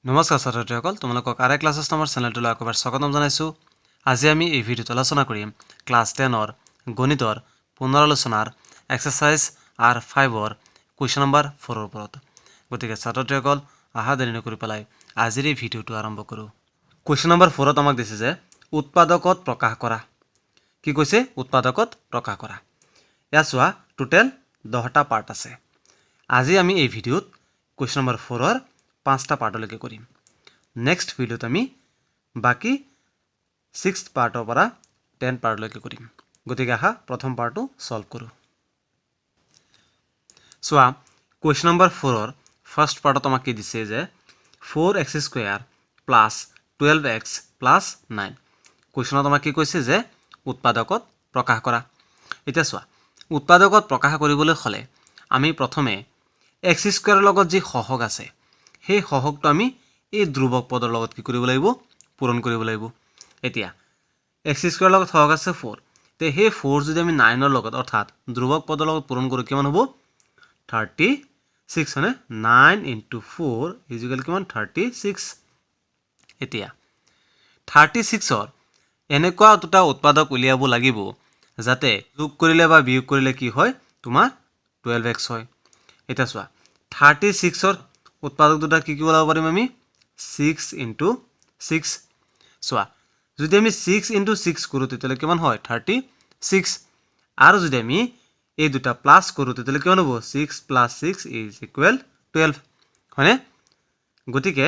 নমস্কাৰ ছাত্ৰছাত্ৰীসকল, তোমালোকক R classes নামৰ চেনেলটোলৈ আকৌ এবাৰ স্বাগতম জনাইছোঁ। আজি আমি এই ভিডিঅ'ত আলোচনা কৰিম ক্লাছ 10ৰ গণিতৰ পুনৰালোচনাৰ এক্সাৰচাইজ R5ৰ কুৱেশ্যন নম্বৰ 4ৰ ওপৰত। গতিকে ছাত্ৰছাত্ৰীসকল, আহা দেৰি নকৰি পেলাই আজিৰ এই ভিডিঅ'টো আৰম্ভ কৰোঁ। কুৱেশ্যন নম্বৰ 4ত আমাক দিছে যে উৎপাদকত প্ৰকাশ কৰা। কি কৈছে? উৎপাদকত প্ৰকাশ কৰা। ইয়াত চোৱা, টোটেল 10টা পাৰ্ট আছে। আজি আমি এই ভিডিঅ'ত কুৱেশ্যন নম্বৰ 4ৰ 5টা পাৰ্টলৈকে কৰিম। নেক্সট ভিডিঅ'ত আমি বাকী 6th পাৰ্টৰ পৰা 10 পাৰ্টলৈকে কৰিম। গতিকে আহা প্ৰথম পাৰ্টটো সলভ কৰোঁ। চোৱা, কুৱেশ্যন নম্বৰ 4ৰ ফাৰ্ষ্ট পাৰ্টত আমাক কি দিছে যে 4x² প্লাছ 12x প্লাছ 9। কুৱেশ্যনত আমাক কি কৈছে যে উৎপাদকত প্ৰকাশ কৰা। এতিয়া চোৱা, উৎপাদকত প্ৰকাশ কৰিবলৈ হ'লে আমি প্ৰথমে x² লগত যি সহগ আছে সেই সহগটো আমি এই ধ্ৰুৱক পদৰ লগত কি কৰিব লাগিব? পূৰণ কৰিব লাগিব। এতিয়া x² লগত সহগ আছে 4, তে সেই 4 যদি আমি 9ৰ লগত অৰ্থাৎ ধ্ৰুৱক পদৰ লগত পূৰণ কৰোঁ কিমান হ'ব? 36 হয়নে? 9 × 4 = কিমান? 36। এতিয়া 36ৰ এনেকুৱা দুটা উৎপাদক উলিয়াব লাগিব যাতে যোগ কৰিলে বা বিয়োগ কৰিলে কি হয়? তোমাৰ 12x হয়। এতিয়া চোৱা, 36ৰ উৎপাদক দুটা কি কি ওলাব পাৰিম আমি? 6 × 6। চোৱা, যদি আমি 6 × 6 কৰোঁ তেতিয়াহ'লে কিমান হয়? 36। আৰু যদি আমি এই দুটা প্লাছ কৰোঁ তেতিয়াহ'লে কিমান হ'ব? 6 + 6 = 12 হয়নে? গতিকে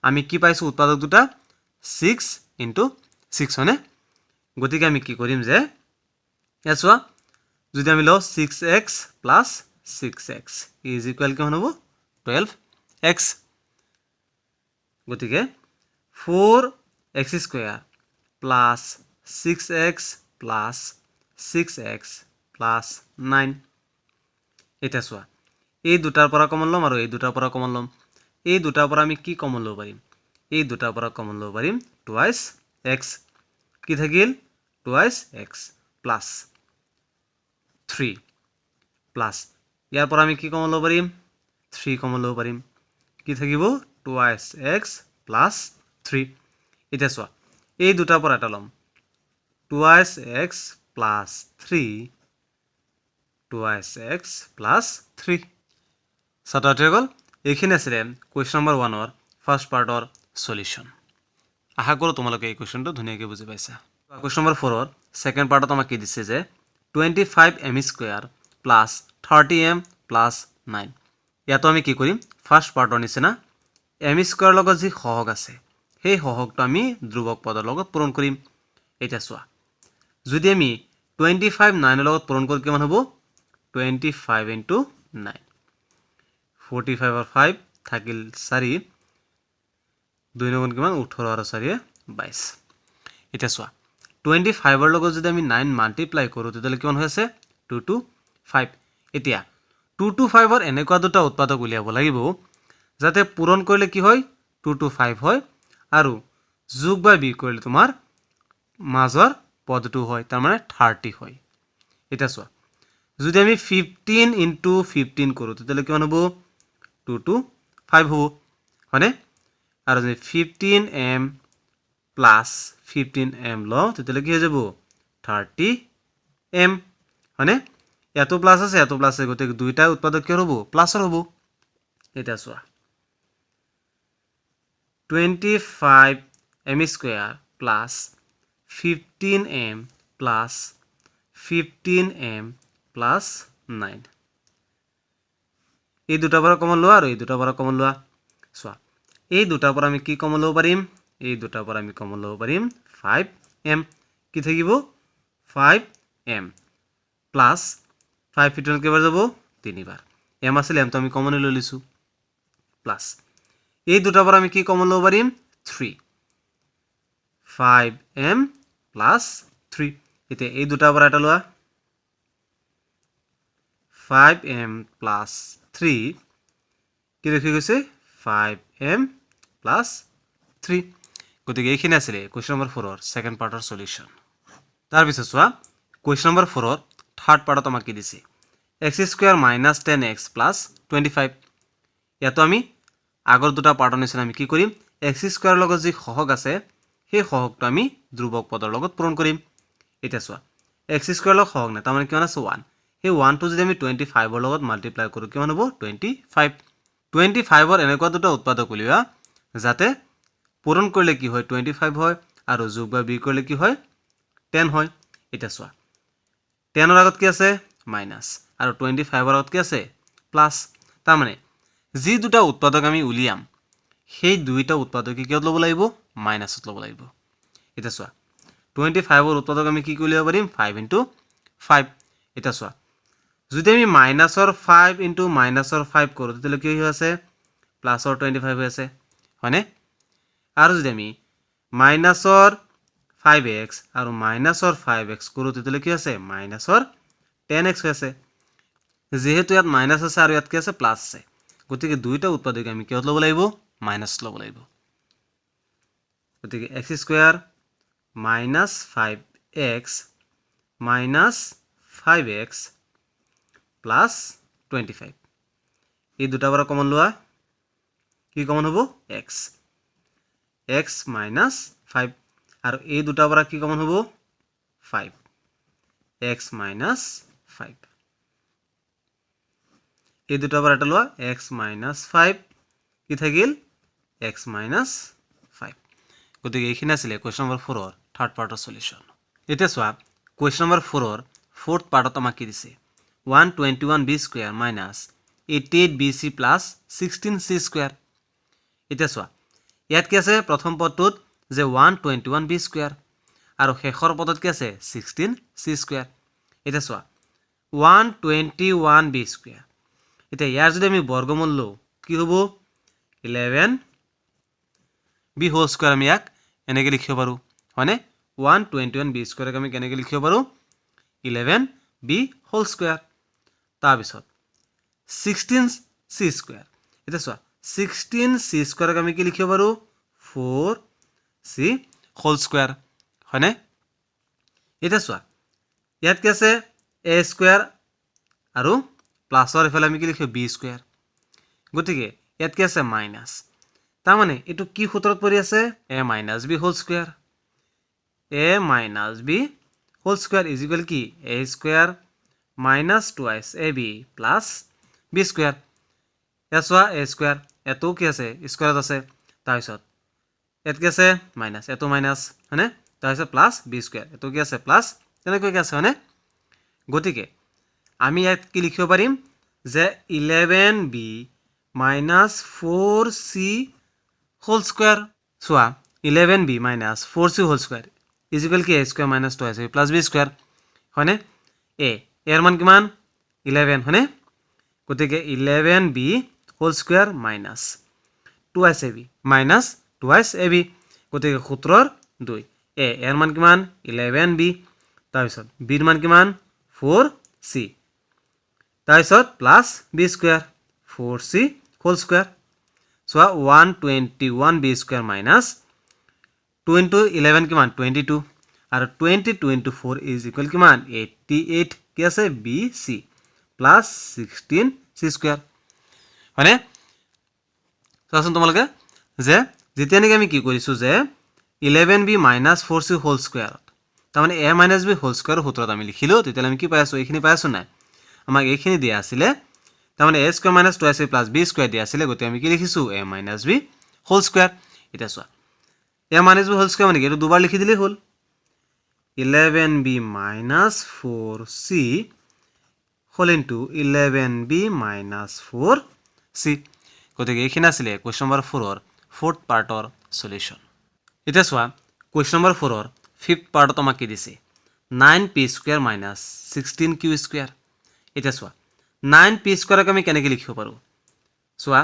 আমি কি পাইছোঁ? উৎপাদক দুটা 6 × 6 হয়নে? গতিকে আমি কি কৰিম যে ইয়াত চোৱা, যদি আমি লওঁ 6x + 6x = কিমান হ'ব? 12x। গতিকে 4x² plus 6x plus 6x plus 9। এতিয়া চোৱা, এই দুটাৰ পৰা কমন ল'ম আৰু এই দুটাৰ পৰা কমন ল'ম। এই দুটাৰ পৰা আমি কি কমন ল'ব পাৰিম? এই দুটাৰ পৰা কমন ল'ব পাৰিম 2x। কি থাকিল? 2x প্লাছ 3 প্লাছ ইয়াৰ পৰা আমি কি কমন ল'ব পাৰিম? 3 কমন ল'ব পাৰিম। কি থাকিব? 2x plus 3। এতিয়া চোৱা, এই দুটাৰ পৰা এটা ল'ম 2x প্লাছ 3 2x প্লাছ 3। ছাত্ৰছাত্ৰীসকল, এইখিনি আছিলে কুৱেশ্যন নম্বৰ 1ৰ ফাৰ্ষ্ট পাৰ্টৰ সলিউশ্যন। আশা কৰোঁ তোমালোকে এই কুৱেশ্যনটো ধুনীয়াকৈ বুজি পাইছা। কুৱেশ্যন নম্বৰ 4ৰ ছেকেণ্ড পাৰ্টত আমাক কি দিছে যে 25m² প্লাছ 30m প্লাছ 9। ইয়াতো আমি কি কৰিম? ফাৰ্ষ্ট পাৰ্টৰ নিচিনা m² লগত যি সহগ আছে সেই সহগটো আমি ধ্ৰুৱক পদৰ লগত পূৰণ কৰিম। এতিয়া চোৱা, যদি আমি 25 9ৰ লগত পূৰণ কৰোঁ কিমান হ'ব? 25 × 9 45ৰ 5 থাকিল 4, 2 9 কিমান? 18 আৰু 4 22। এতিয়া চোৱা, 25ৰ লগত যদি আমি 9 মাল্টিপ্লাই কৰোঁ তেতিয়াহ'লে কিমান হৈ আছে? 2 to 5। এতিয়া 2 to 5ৰ এনেকুৱা দুটা উৎপাদক উলিয়াব লাগিব যাতে পূৰণ কৰিলে কি হয়? 2 to 5 হয় আৰু যোগ বা বিয়োগ কৰিলে তোমাৰ মাজৰ পদটো হয়, তাৰমানে 30 হয়। এতিয়া চোৱা, যদি আমি 15 × 15 কৰোঁ তেতিয়াহ'লে কিমান হ'ব? 2 to 5 হ'ব হয়নে? আৰু যদি 15m প্লাছ 15m লওঁ তেতিয়াহ'লে কি হৈ যাব? 30m হয়নে? ইয়াতো প্লাছ আছে, ইয়াতো প্লাছ আছে, গতিকে দুইটা উৎপাদক কি হ'ব? প্লাছৰ হ'ব। এতিয়া চোৱা, 25m² plus 15m plus 15m plus 9। এই দুটাৰ পৰা কমন লোৱা আৰু এই দুটাৰ পৰা কমন লোৱা। চোৱা, এই দুটাৰ পৰা আমি কি কমন ল'ব পাৰিম? এই দুটাৰ পৰা আমি কমন ল'ব পাৰিম 5m। কি থাকিব? 5m প্লাছ 5 15 কেইবাৰ যাব? 3 বাৰ। m আছিল, mটো আমি কমনে লৈ লৈছোঁ প্লাছ এই দুটাৰ পৰা আমি কি কমন ল'ব পাৰিম? 3 5m প্লাছ 3। এতিয়া এই দুটাৰ পৰা এটা লোৱা 5m প্লাছ 3 কি দেখি গৈছে? 5m plus 3। গতিকে এইখিনি আছিলে কুৱেশ্যন নম্বৰ 4ৰ ছেকেণ্ড পাৰ্টৰ সলিউশ্যন। তাৰপিছত চোৱা, কুৱেশ্যন নম্বৰ 4ৰ থাৰ্ড পাৰ্টত আমাক কি দিছে? x² - 10x plus 25। ইয়াতো আমি আগৰ দুটা পাৰ্টৰ নিচিনা আমি কি কৰিম x স্কয়াৰৰ লগত যি সহগ আছে সেই সহগটো আমি ধ্ৰুবক পদৰ লগত পূৰণ কৰিম এটা চোৱা x স্কয়াৰৰ লগত সহগ নাই তাৰমানে কিমান আছে 1 সেই 1 টো যদি আমি 25 ৰ লগত মাল্টিপ্লাই কৰো কিমান হ'ব 25 25 ৰ এনেকুৱা দুটা উৎপাদক উলিওৱা যাতে পূৰণ কৰিলে কি হয় 25 হয় আৰু যোগ বা বিয়োগ কৰিলে কি হয় 10 হয় এটা চোৱা 10 ৰ আগত কি আছে মাইনাস আৰু 25 ৰ আগত কি আছে প্লাস তাৰমানে যি দুটা উৎপাদক আমি উলিয়াম সেই দুইটা উৎপাদক কি কিয়ত ল'ব লাগিব মাইনাসত ল'ব লাগিব এটা চোৱা 25 ৰ উৎপাদক আমি কি উলিয়াব পাৰিম 5 * 5 এটা চোৱা যদি আমি মাইনাসৰ 5 * মাইনাসৰ 5 কৰো তেতিয়ালে কি হৈ আছে প্লাসৰ 25 হৈ আছে হয়নে আৰু যদি আমি মাইনাসৰ 5x আৰু মাইনাসৰ 5x কৰো তেতিয়ালে কি আছে মাইনাসৰ 10x হৈ আছে যেহেতু ইয়াত মাইনাস আছে আৰু ইয়াত কি আছে প্লাস আছে গতিকে দুইটা উৎপাদক আমি কিয়ত ল'ব লাগিব মাইনাস ল'ব লাগিব গতিকে x square minus 5x minus 5x plus 25 এই দুটা পৰা কমন লোৱা কি কমন হ'ব x minus 5 আৰু এই দুটা পৰা কি কমন হ'ব 5 x minus 5 এই দুটা পৰা এটা লোৱা x minus 5 কি থাকিল x minus 5 গতিকে এইখিনি আছিল কোৱেশ্চন নম্বৰ 4 ৰ থাৰ্ড পাৰ্টৰ সলিউশন এতিয়া চোৱা কোৱেশ্চন নম্বৰ 4 ৰ ফোৰ্থ পাৰ্টত আমাক কি দিছে 121b square minus 88bc plus 16c square এতিয়া চোৱা ইয়াত কি আছে প্ৰথম পদটোত যে 121b স্কয়াৰ আৰু শেষৰ পদত কি আছে 16c স্কয়াৰ এতিয়া চোৱা 121b স্কয়াৰ এতিয়া ইয়াৰ যদি আমি বৰ্গমূল লও কি হ'ব 11b হোল স্কয়াৰ আমি ইয়াক এনেকৈ লিখিব পাৰো হয়নে 121b স্কয়াৰক আমি কেনেকৈ লিখিব পাৰো 11b হোল স্কয়াৰ তাৰ পিছত 16c স্কয়াৰ এটা চোৱা 16c স্কয়াৰক আমি কি লিখিব পাৰো 4c হোল স্কয়াৰ হয়নে এটা চোৱা ইয়াত কি আছে a স্কয়াৰ আৰু প্লাসৰ ইফালে আমি কি লিখিব b স্কয়াৰ গতিকে ইয়াত কি আছে মাইনাস তাৰমানে এটো কি সূত্ৰত পৰি আছে a minus b whole square a minus b whole square is equal কি a square minus twice ab plus b square ইয়াত চোৱা a square এটো কি আছে স্কয়াৰত আছে তাৰপিছত ইয়াত কি আছে মাইনাস এটো মাইনাস হয়নে তাৰপিছত প্লাস b square এটো কি আছে প্লাস তেনেকৈ কি আছে হয়নে গতিকে আমি ইয়াত কি লিখিব পাৰিম যে 11b minus 4c whole square so 11b minus 4c whole square is equal to a square minus 2ac plus b square হয়নে a এর মান কিমান 11 হয়নে গতিকে 11b whole square minus 2ac minus 2ac গতিকে সূত্ৰৰ 2 a এৰ মান কিমান 11b তাৰপিছত b এৰ মান কিমান 4c তাৰপিছত plus b square 4c whole square so 121b square minus 2 into 11 কিমান 22 আৰু 22 into 4 is equal কিমান 88 কি আছে bc plus 16c square মানে চাচোন তোমালোকে যে যেতিয়া নেকি আমি কি কৰিছো যে 11b minus 4c whole square তাৰমানে a minus b whole square সূত্ৰত আমি লিখিলো তেতিয়া আমি কি পাই আছো এইখিনি পাই আছো নাই আমাক এইখিনি দিয়া আছিল তাৰমানে a square minus 2ac plus b square দিয়া আছিল গতি আমি কি লিখিছো a minus b whole square এটা চোৱা a minus b whole square মানে কি এটো দুবাৰ লিখি দিলে হল 11b minus 4c whole into 11b minus 4c গতিকে এইখিনি আছিল কোৱেশ্চন নম্বৰ 4 ৰ ফোৰ্থ পাৰ্টৰ সলিউশন এটা চোৱা কোৱেশ্চন নম্বৰ 4 ৰ ফিফথ পাৰ্টত আমাক কি দিছে 9p square minus 16q square এটা চোৱা 9p square আমি কেনেকৈ লিখিব পাৰো চোৱা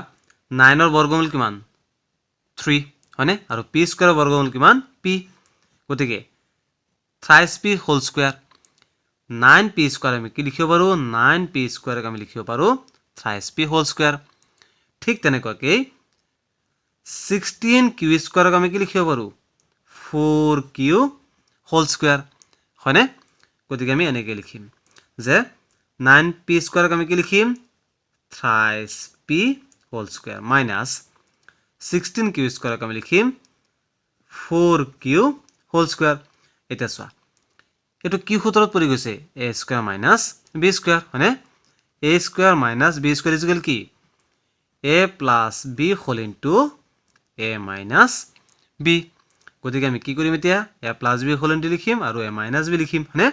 9 ৰ বৰ্গমূল কিমান 3 হয়নে আৰু p square ৰ বৰ্গমূল কিমান p গতিকে thrice p whole square 9p square আমি কি লিখিব পাৰো 9p square আমি লিখিব পাৰো thrice p whole square ঠিক তেনেকৈ 16q square আমি কি লিখিব পাৰো 4q whole square হয়নে গতিকে আমি এনেকৈ লিখিম যে 9p square আমি কি লিখিম thrice p whole square minus 16q স্কয়াৰক আমি লিখিম 4q হোল স্কয়াৰ এটা চোৱা এটো কি সূত্ৰত পৰি গৈছে a square minus b square হয়নে a square minus b square equal কি a plus b whole into a minus b গতিকে আমি কি কৰিম এতিয়া a plus b whole into লিখিম আৰু a মাইনাস b লিখিম হয়নে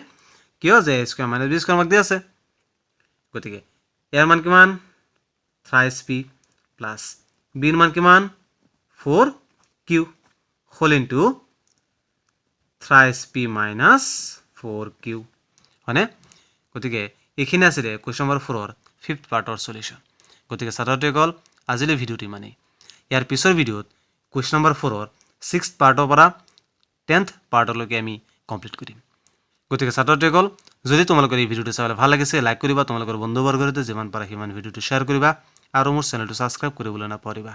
কিয় যে a square minus b square আমাক দি আছে গতিকে ইয়াৰ মান কিমান thrice p প্লাস b এর মান কিমান 4q whole into thrice p minus 4q হয়নে গতিকে এইখিনি আছে কোৱেশ্চন নম্বৰ 4 ৰ 5th পাৰ্টৰ সলিউশন গতিকে ছাত্ৰটো গল আজিলৈ ভিডিওটি মানে ইয়াৰ পিছৰ ভিডিওত কোৱেশ্চন নম্বৰ 4 ৰ 6th পাৰ্টৰ পৰা 10th পাৰ্টলৈকে আমি কমপ্লিট কৰিম গতিকে ছাত্ৰটো গল যদি তোমালোকৰ এই ভিডিওটো চাবলৈ ভাল লাগিছে লাইক কৰিবা তোমালোকৰ বন্ধুবৰ্গৰ সৈতে যিমান পাৰা সিমান ভিডিওটো শ্বেয়াৰ কৰিবা আৰু মোৰ চেনেলটো সাবস্ক্ৰাইব কৰিবলৈ নাপাহৰিবা